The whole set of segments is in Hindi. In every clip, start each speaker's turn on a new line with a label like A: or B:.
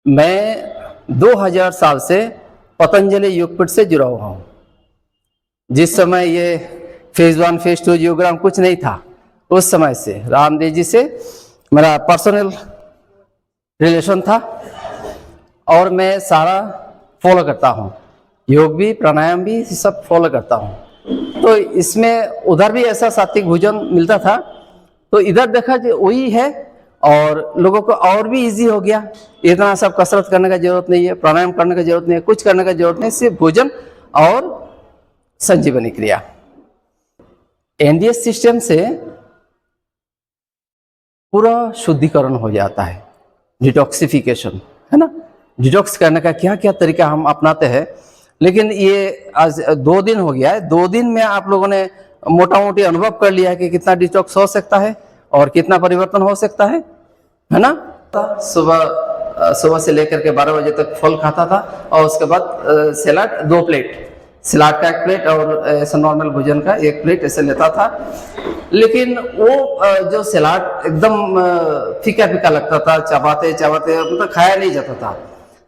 A: मैं 2000 साल से पतंजलि योगपीठ से जुड़ा हुआ हूँ। जिस समय ये फेज 1 फेज 2 योगग्राम कुछ नहीं था, उस समय से रामदेव जी से मेरा पर्सनल रिलेशन था और मैं सारा फॉलो करता हूँ, योग भी प्राणायाम भी सब फॉलो करता हूँ। तो इसमें उधर भी ऐसा सात्विक भोजन मिलता था, तो इधर देखा जो वही है और लोगों को और भी इजी हो गया। इतना सब कसरत करने का जरूरत नहीं है, प्राणायाम करने का जरूरत नहीं है, कुछ करने का जरूरत नहीं, सिर्फ भोजन और संजीवनी क्रिया। एनडीएस सिस्टम से पूरा शुद्धिकरण हो जाता है, डिटॉक्सिफिकेशन, है ना। डिटॉक्स करने का क्या क्या तरीका हम अपनाते हैं, लेकिन ये आज 2 दिन हो गया है। 2 दिन में आप लोगों ने मोटा मोटी अनुभव कर लिया है कि कितना डिटॉक्स हो सकता है और कितना परिवर्तन हो सकता है ना। सुबह से लेकर के 12 बजे तक फल खाता था और उसके बाद सलाद 2 प्लेट, सलाद का 1 प्लेट और ऐसा नॉर्मल भोजन का 1 प्लेट ऐसे लेता था। लेकिन वो जो सलाद एकदम फीका फीका लगता था, चबाते चबाते मतलब खाया नहीं जाता था।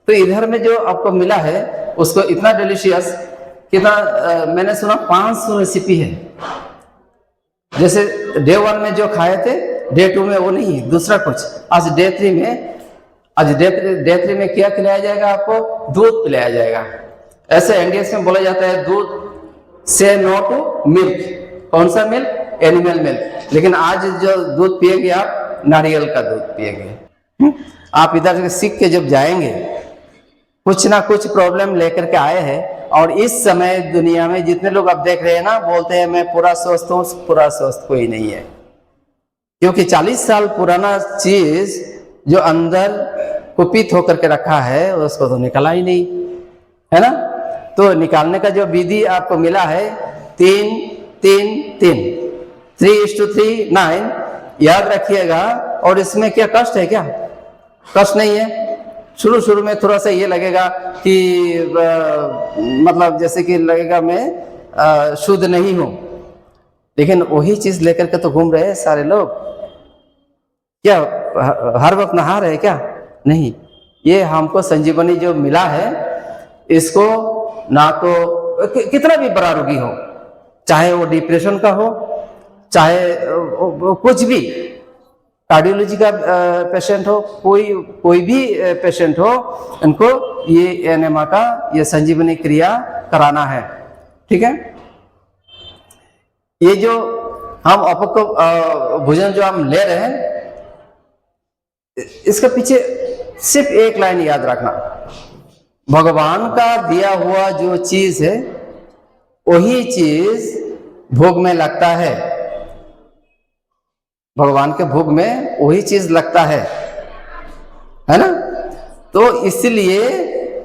A: तो इधर में जो आपको मिला है उसको इतना डिलीशियस, कितना मैंने सुना 500 रेसिपी है। जैसे डे 1 में जो खाए थे, डे 2 में वो नहीं है, दूसरा कुछ। आज डे 3 में क्या खिलाया जाएगा आपको? दूध पिलाया जाएगा। ऐसे एनडीएस में बोला जाता है दूध से नो टू मिल्क। कौन सा मिल्क? Animal milk. लेकिन आज जो दूध पिएंगे आप, नारियल का दूध पिएंगे। आप इधर से सीख के जब जाएंगे, कुछ ना कुछ प्रॉब्लम लेकर के आए हैं। और इस समय दुनिया में जितने लोग आप देख रहे हैं ना, बोलते हैं मैं पूरा स्वस्थ हूँ, पूरा स्वस्थ कोई नहीं है। क्योंकि 40 साल पुराना चीज जो अंदर कुपित होकर के रखा है उसको तो निकला ही नहीं, है ना। तो निकालने का जो विधि आपको मिला है 3-3-3 3:3 9, याद रखिएगा। और इसमें क्या कष्ट है? क्या कष्ट नहीं है। शुरू में थोड़ा सा ये लगेगा कि मतलब जैसे कि लगेगा मैं शुद्ध नहीं हूं, लेकिन वही चीज लेकर के तो घूम रहे हैं सारे लोग। क्या हर वक्त नहा रहे क्या? नहीं। ये हमको संजीवनी जो मिला है, इसको ना तो कितना भी बड़ा रोगी हो, चाहे वो डिप्रेशन का हो, चाहे कुछ भी, कार्डियोलॉजी का पेशेंट हो, कोई भी पेशेंट हो, उनको ये एनेमा का ये संजीवनी क्रिया कराना है। ठीक है। ये जो हम अपको भोजन जो हम ले रहे हैं, इसके पीछे सिर्फ एक लाइन याद रखना, भगवान का दिया हुआ जो चीज है वही चीज भोग में लगता है। भगवान के भोग में वही चीज लगता है ना। तो इसलिए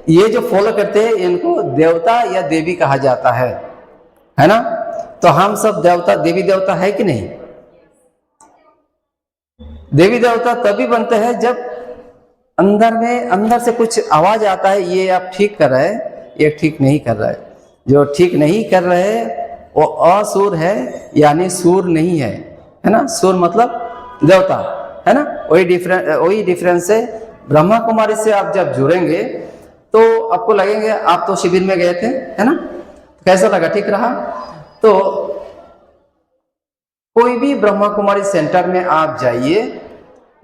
A: ये जो फॉलो करते हैं इनको देवता या देवी कहा जाता है ना। तो हम सब देवता, देवी देवता है कि नहीं? देवी देवता तभी बनते हैं जब अंदर से कुछ आवाज आता है, ये आप ठीक कर रहे हैं, ये ठीक नहीं कर रहे। जो ठीक नहीं कर रहे वो असुर है, यानी सूर नहीं है ना। सूर मतलब देवता, है ना। वही डिफरेंस है। ब्रह्मा कुमारी से आप जब जुड़ेंगे तो आपको लगेंगे, आप तो शिविर में गए थे, है ना, कैसा लगा? ठीक रहा? तो कोई भी ब्रह्मा कुमारी सेंटर में आप जाइए,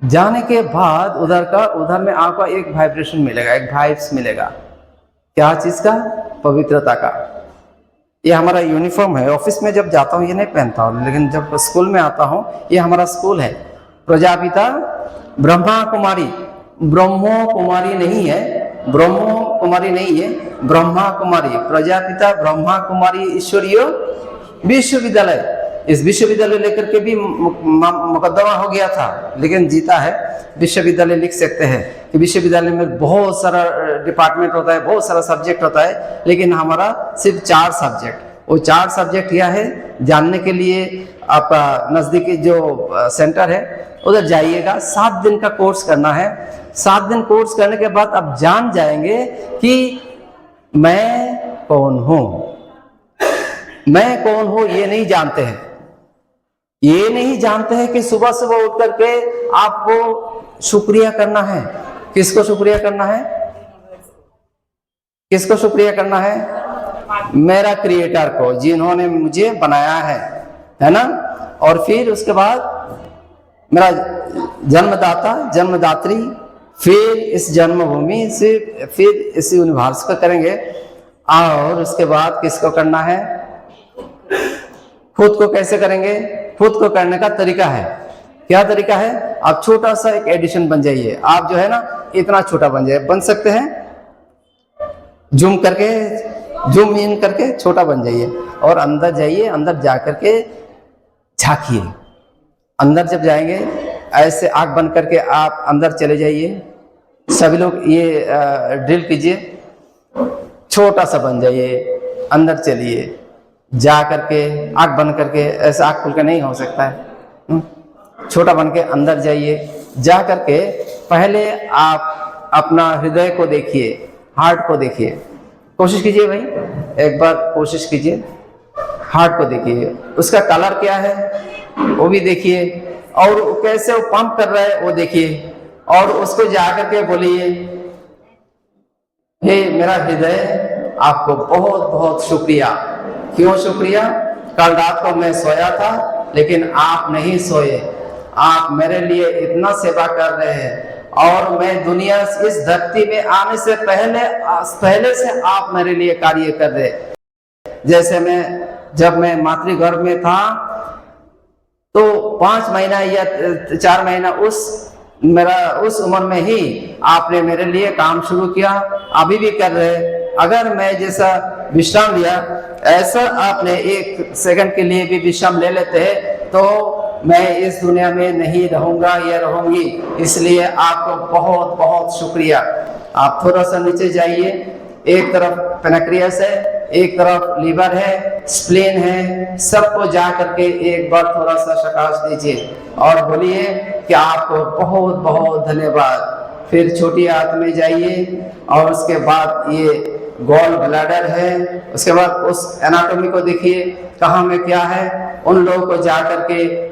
A: जाने के बाद उधर में आपको एक वाइब्रेशन मिलेगा, एक वाइब्स मिलेगा। क्या चीज का? पवित्रता का। ये हमारा यूनिफॉर्म है। ऑफिस में जब जाता हूँ ये नहीं पहनता हूँ, लेकिन जब स्कूल में आता हूँ, ये हमारा स्कूल है। प्रजापिता ब्रह्मा कुमारी, ब्रह्मो कुमारी नहीं है, ब्रह्मो कुमारी नहीं है, ब्रह्मा कुमारी। प्रजापिता ब्रह्मा कुमारी ईश्वरीय विश्वविद्यालय। इस विश्वविद्यालय लेकर के भी मुकदमा हो गया था, लेकिन जीता है। विश्वविद्यालय लिख सकते हैं कि विश्वविद्यालय में बहुत सारा डिपार्टमेंट होता है, बहुत सारा सब्जेक्ट होता है, लेकिन हमारा सिर्फ 4 सब्जेक्ट। वो 4 सब्जेक्ट क्या है जानने के लिए आपका नजदीकी जो सेंटर है उधर जाइएगा। 7 दिन का कोर्स करना है। 7 दिन कोर्स करने के बाद आप जान जाएंगे कि मैं कौन हूं। मैं कौन हूं ये नहीं जानते हैं। ये नहीं जानते हैं कि सुबह सुबह उठ करके आपको शुक्रिया करना है, किसको शुक्रिया करना है? किसको शुक्रिया करना है? मेरा क्रिएटर को, जिन्होंने मुझे बनाया है ना। और फिर उसके बाद मेरा जन्मदाता, जन्मदात्री, फिर इस जन्मभूमि से, फिर इस यूनिवर्स को करेंगे। और उसके बाद किसको करना है? खुद को कैसे करेंगे? खुद को करने का तरीका है। क्या तरीका है? आप छोटा सा एक एडिशन बन जाइए। आप जो है ना इतना छोटा बन जाइए, बन सकते हैं, जूम करके, जूम इन करके छोटा बन जाइए और अंदर जाइए। अंदर जा करके झांकिए। अंदर जब जाएंगे ऐसे आंख बंद करके आप अंदर चले जाइए। सभी लोग ये ड्रिल कीजिए, छोटा सा बन जाइए, अंदर चलिए, जा करके आंख बंद करके, ऐसे आंख खुल के नहीं हो सकता है, छोटा बन के अंदर जाइए। जा करके पहले आप अपना हृदय को देखिए, हार्ट को देखिए। कोशिश कीजिए भाई, एक बार कोशिश कीजिए, हार्ट को देखिए, उसका कलर क्या है वो भी देखिए, और कैसे वो पंप कर रहा है वो देखिए। और उसको जा करके बोलिए, हे मेरा हृदय, आपको बहुत बहुत शुक्रिया। क्यों शुक्रिया? कल रात को मैं सोया था लेकिन आप नहीं सोए। आप मेरे लिए इतना सेवा कर रहे हैं, और मैं दुनिया इस धरती में आने से पहले से आप मेरे लिए कार्य कर रहे। जैसे जब मैं मातृगर्भ में था तो 5 महीना या 4 महीना उस उम्र में ही आपने मेरे लिए काम शुरू किया, अभी भी कर रहे। अगर मैं जैसा विश्राम लिया, ऐसा आपने 1 सेकंड के लिए भी विश्राम ले लेते हैं तो मैं इस दुनिया में नहीं रहूंगा या रहूंगी। इसलिए आपको बहुत बहुत शुक्रिया। आप थोड़ा सा नीचे जाइए। एक तरफ पैनक्रियास है, एक तरफ लीवर है, स्प्लेन है, सबको जा करके एक बार थोड़ा सा शकाश दीजिए और बोलिए कि आपको बहुत बहुत धन्यवाद। फिर छोटी आंत में जाइए और उसके बाद ये गॉल ब्लैडर है, उसके बाद उस एनाटॉमी को देखिए कहाँ में क्या है, उन लोगों को जा करके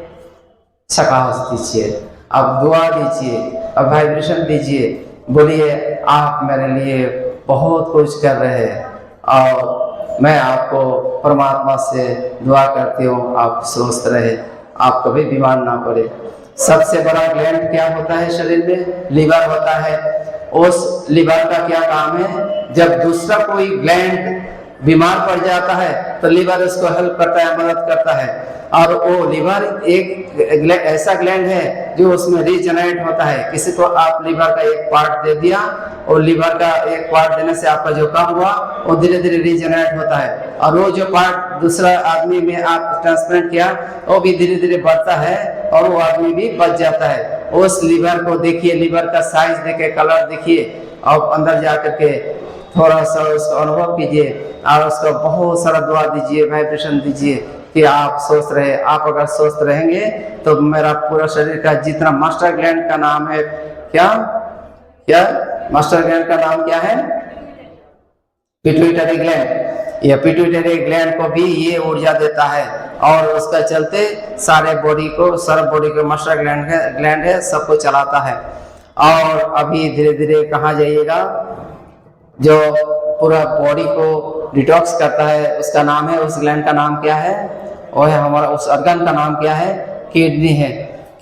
A: शकाश दीजिए। अब दुआ दीजिए, अब वाइब्रेशन दीजिए, बोलिए आप मेरे लिए बहुत कुछ कर रहे हैं और मैं आपको परमात्मा से दुआ करती हूँ आप स्वस्थ रहे, आप कभी बीमार ना पड़े। सबसे बड़ा ग्लैंड क्या होता है शरीर में? लीवर होता है। उस लीवर का क्या काम है? जब दूसरा कोई ग्लैंड बीमार पड़ जाता है तो लीवर उसको हेल्प करता है, मदद करता है। और वो लीवर एक ऐसा ग्लैंड है जो उसमें रीजनरेट होता है। किसी को आप लीवर का एक पार्ट दे दिया और लीवर का एक पार्ट देने से आपका जो काम हुआ वो धीरे धीरे रीजनरेट होता है, और वो जो पार्ट दूसरा आदमी में आप ट्रांसप्लांट किया वो भी धीरे धीरे बढ़ता है और वो आदमी भी बच जाता है। उस लीवर को देखिए, लीवर का साइज देखे, कलर देखिए, और अंदर जा करके थोड़ा सा उसको अनुभव कीजिए और उसको बहुत सारा दुआ दीजिए, वाइब्रेशन दीजिए कि आप स्वस्थ रहे। आप अगर स्वस्थ रहेंगे तो मेरा पूरा शरीर का जितना मास्टर ग्लैंड का नाम है, क्या मास्टर ग्लैंड का नाम क्या है? Pituitary gland. यह पिट्यूटरी ग्लैंड को भी ये ऊर्जा देता है और उसका चलते सारे बॉडी को मास्टर ग्लैंड है, सबको चलाता है। और अभी धीरे धीरे कहाँ जाइएगा, जो पूरा बॉडी को डिटॉक्स करता है उसका नाम है, उस ग्लैंड का नाम क्या है? वो है हमारा, उस ऑर्गन का नाम क्या है? किडनी है।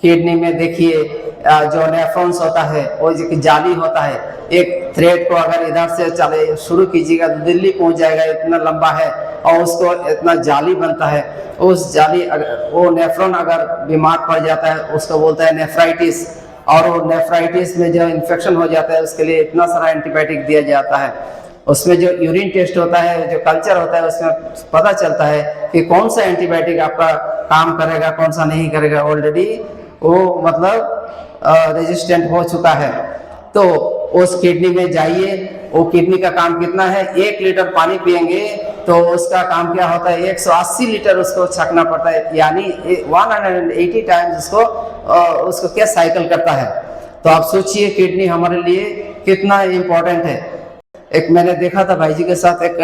A: किडनी में देखिए जो नेफ्रॉन्स होता है वो जाली होता है। एक थ्रेड को अगर इधर से चले शुरू कीजिएगा तो दिल्ली पहुंच जाएगा, इतना लंबा है, और उसको इतना जाली बनता है। उस जाली वो नेफ्रॉन अगर बीमार पड़ जाता है उसको बोलता है नेफ्राइटिस, और वो नेफ्राइटिस में जो इन्फेक्शन हो जाता है उसके लिए इतना सारा एंटीबायोटिक दिया जाता है। उसमें जो यूरिन टेस्ट होता है, जो कल्चर होता है, उसमें पता चलता है कि कौन सा एंटीबायोटिक आपका काम करेगा, कौन सा नहीं करेगा। ऑलरेडी वो मतलब रेजिस्टेंट हो चुका है। तो उस किडनी में जाइए, वो किडनी का काम कितना है? 1 लीटर पानी पिएंगे तो उसका काम क्या होता है? 180 लीटर उसको छकना पड़ता है, यानी 180 टाइम्स उसको क्या साइकिल करता है। तो आप सोचिए किडनी हमारे लिए कितना इम्पोर्टेंट है। एक मैंने देखा था भाई जी के साथ, एक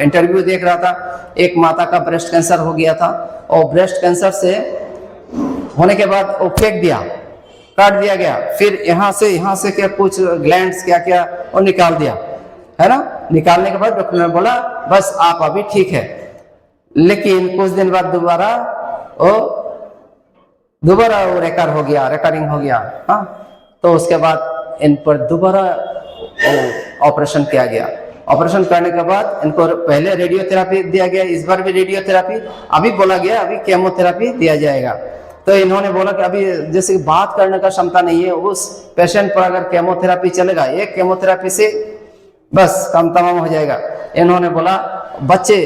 A: इंटरव्यू देख रहा था, एक माता का ब्रेस्ट कैंसर हो गया था और ब्रेस्ट कैंसर से होने के बाद वो फेंक दिया, काट दिया गया, फिर यहाँ से क्या कुछ ग्लैंड्स क्या क्या और निकाल दिया, है ना। निकालने के बाद डॉक्टर ने बोला बस आप अभी ठीक है। लेकिन कुछ दिन बाद दोबारा वो रेकर हो गया, रिकरिंग हो गया। हाँ, तो उसके बाद इन पर दोबारा ऑपरेशन किया गया। ऑपरेशन करने के बाद इनको पहले रेडियोथेरापी दिया गया, इस बार भी रेडियोथेरापी, अभी बोला गया अभी केमोथेरापी दिया जाएगा। तो इन्होंने बोला कि अभी जैसे बात करने का क्षमता नहीं है उस पेशेंट पर, अगर केमोथेरापी चलेगा, एक केमोथेरापी से बस काम तमाम हो जाएगा। इन्होंने बोला बच्चे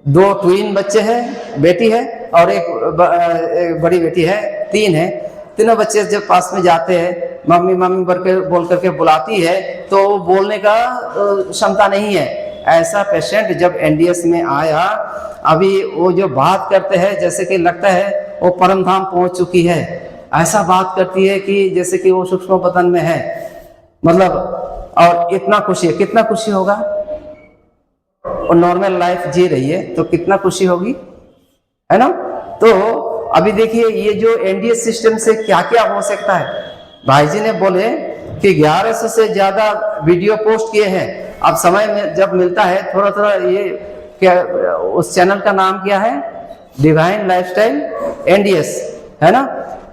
A: 2 ट्विन बच्चे हैं, बेटी है और एक बड़ी बेटी है, 3 है। तीनों बच्चे जब पास में जाते हैं, मम्मी मम्मी बोल करके बुलाती है, तो बोलने का क्षमता नहीं है। ऐसा पेशेंट जब एनडीएस में आया, अभी वो जो बात करते हैं जैसे कि लगता है वो परम धाम पहुंच चुकी है। ऐसा बात करती है कि जैसे कि वो सूक्ष्म पतन में है, मतलब, और इतना खुशी है। कितना खुशी होगा, और नॉर्मल लाइफ जी रही है तो कितना खुशी होगी, है ना। तो अभी देखिए ये जो एनडीएस सिस्टम से क्या क्या हो सकता है। भाई जी ने बोले कि 1100 से ज्यादा वीडियो पोस्ट किए हैं। अब समय में जब मिलता है थोड़ा थोड़ा, ये क्या उस चैनल का नाम क्या है, डिवाइन लाइफस्टाइल एनडीएस, है ना।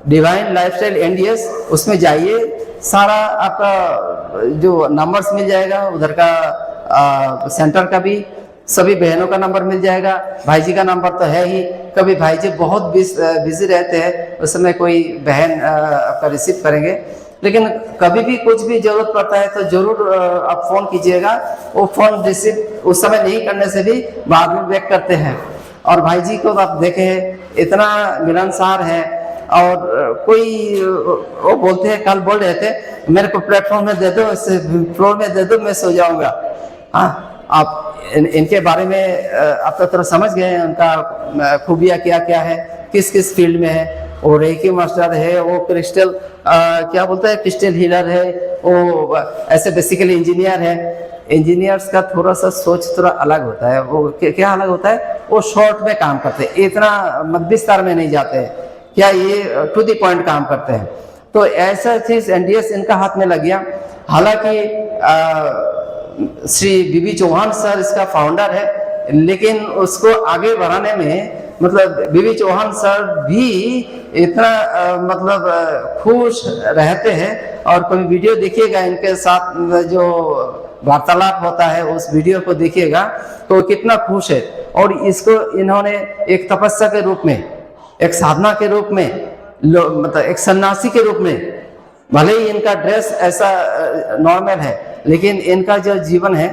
A: डिवाइन लाइफस्टाइल एनडीएस, उसमें जाइए, सारा आपका जो नंबर्स मिल जाएगा, उधर का सेंटर का भी, सभी बहनों का नंबर मिल जाएगा। भाई जी का नंबर तो है ही, कभी भाई जी बहुत बिजी रहते हैं, उस समय कोई बहन आपका रिसीव करेंगे। लेकिन कभी भी कुछ भी जरूरत पड़ता है तो जरूर आप फोन कीजिएगा। वो फोन रिसीव उस समय नहीं करने से भी बाद में बैक करते हैं। और भाई जी को आप देखें इतना मिलनसार है। और कोई वो बोलते हैं, कल बोल रहे थे मेरे को प्लेटफॉर्म में दे दो, फ्लोर में दे दो, मैं सो जाऊंगा। हाँ, आप इनके बारे में आप तो थोड़ा समझ गए हैं, उनका खूबियाँ क्या क्या है, किस किस फील्ड में है। वो रेकी मास्टर है, वो क्रिस्टल क्या बोलता है, क्रिस्टल हीलर है, वो ऐसे बेसिकली इंजीनियर है। इंजीनियर्स का थोड़ा सा सोच थोड़ा अलग होता है। वो क्या अलग होता है, वो शॉर्ट में काम करते हैं, इतना विस्तार में नहीं जाते हैं, क्या ये टू द पॉइंट काम करते हैं। तो ऐसा चीज एनडीएस इनका हाथ में लग गया। हालांकि श्री बीबी चौहान सर इसका फाउंडर है, लेकिन उसको आगे बढ़ाने में, मतलब बीबी चौहान सर भी इतना मतलब खुश रहते हैं। और कोई वीडियो देखिएगा इनके साथ जो वार्तालाप होता है, उस वीडियो को देखिएगा तो कितना खुश है। और इसको इन्होंने एक तपस्या के रूप में, एक साधना के रूप में, मतलब एक सन्यासी के रूप में, भले ही इनका ड्रेस ऐसा नॉर्मल है, लेकिन इनका जो जीवन है,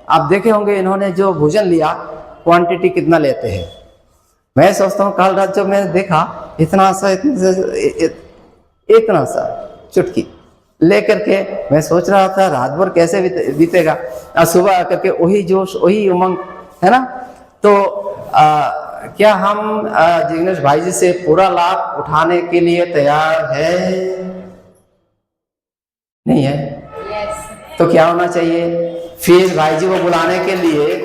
A: आप देखे होंगे इन्होंने जो भोजन लिया, क्वांटिटी कितना लेते हैं। मैं सोचता हूँ कल रात जब मैंने देखा इतना सा चुटकी लेकर के, मैं सोच रहा था रात भर कैसे बीतेगा, और सुबह आकर के वही जोश, वही उमंग, है ना। तो क्या हम जिग्नेश भाई जी से पूरा लाभ उठाने के लिए तैयार है? नहीं है? तो क्या होना चाहिए? फिर भाई जी को बुलाने के लिए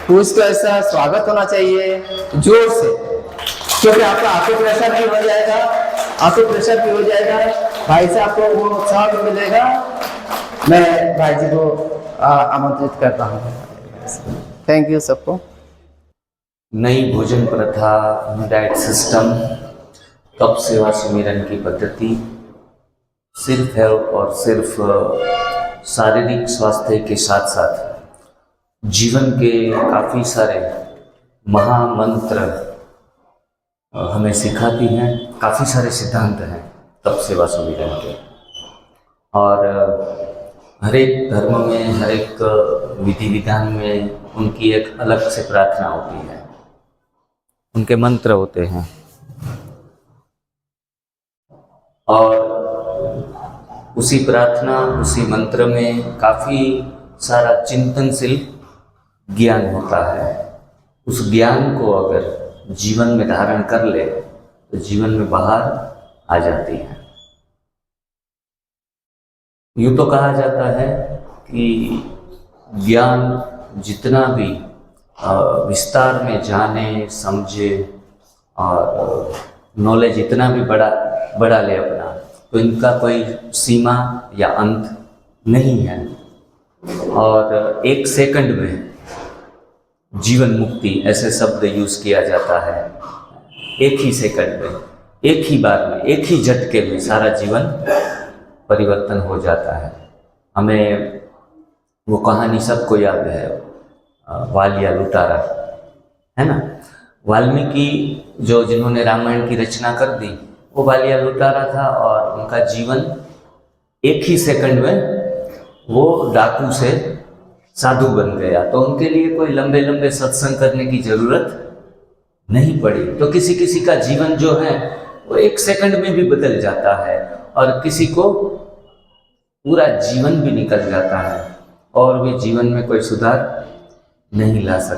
A: कुछ तो ऐसा स्वागत होना चाहिए जोर से, क्योंकि आपका ऑटो प्रेशर भी हो जाएगा, ऑटो प्रेशर भी हो जाएगा, भाई साहब को वो उत्साह भी मिलेगा। मैं भाई जी को आमंत्रित करता हूँ। थैंक यू सबको।
B: नई भोजन प्रथा, डाइट सिस्टम, कप सेवा सुमिरन की पद्धति सिर्फ है और सिर्फ शारीरिक स्वास्थ्य के साथ साथ जीवन के काफ़ी सारे महामंत्र हमें सिखाती हैं। काफ़ी सारे सिद्धांत हैं तप सेवा सुमिरन के, और हर एक धर्म में, हर एक विधि विधान में उनकी एक अलग से प्रार्थना होती है, उनके मंत्र होते हैं। और उसी प्रार्थना, उसी मंत्र में काफ़ी सारा चिंतनशील ज्ञान होता है। उस ज्ञान को अगर जीवन में धारण कर ले तो जीवन में बाहर आ जाती है। यूँ तो कहा जाता है कि ज्ञान जितना भी विस्तार में जाने, समझे और नॉलेज इतना भी बड़ा ले अपना, तो इनका कोई सीमा या अंत नहीं है। और एक सेकंड में जीवन मुक्ति ऐसे शब्द यूज़ किया जाता है। एक ही सेकंड में, एक ही बार में, एक ही झटके में सारा जीवन परिवर्तन हो जाता है। हमें वो कहानी सबको याद है, वालिया लुटारा, है ना। वाल्मीकि जो जिन्होंने रामायण की रचना कर दी वो वालिया लुटारा था, और उनका जीवन एक ही सेकंड में वो डाकू से साधु बन गया। तो उनके लिए कोई लंबे लंबे सत्संग करने की जरूरत नहीं पड़ी। तो किसी किसी का जीवन जो है वो एक सेकंड में भी बदल जाता है, और किसी को पूरा जीवन भी निकल जाता है और वे जीवन में कोई सुधार नहीं ला सकते।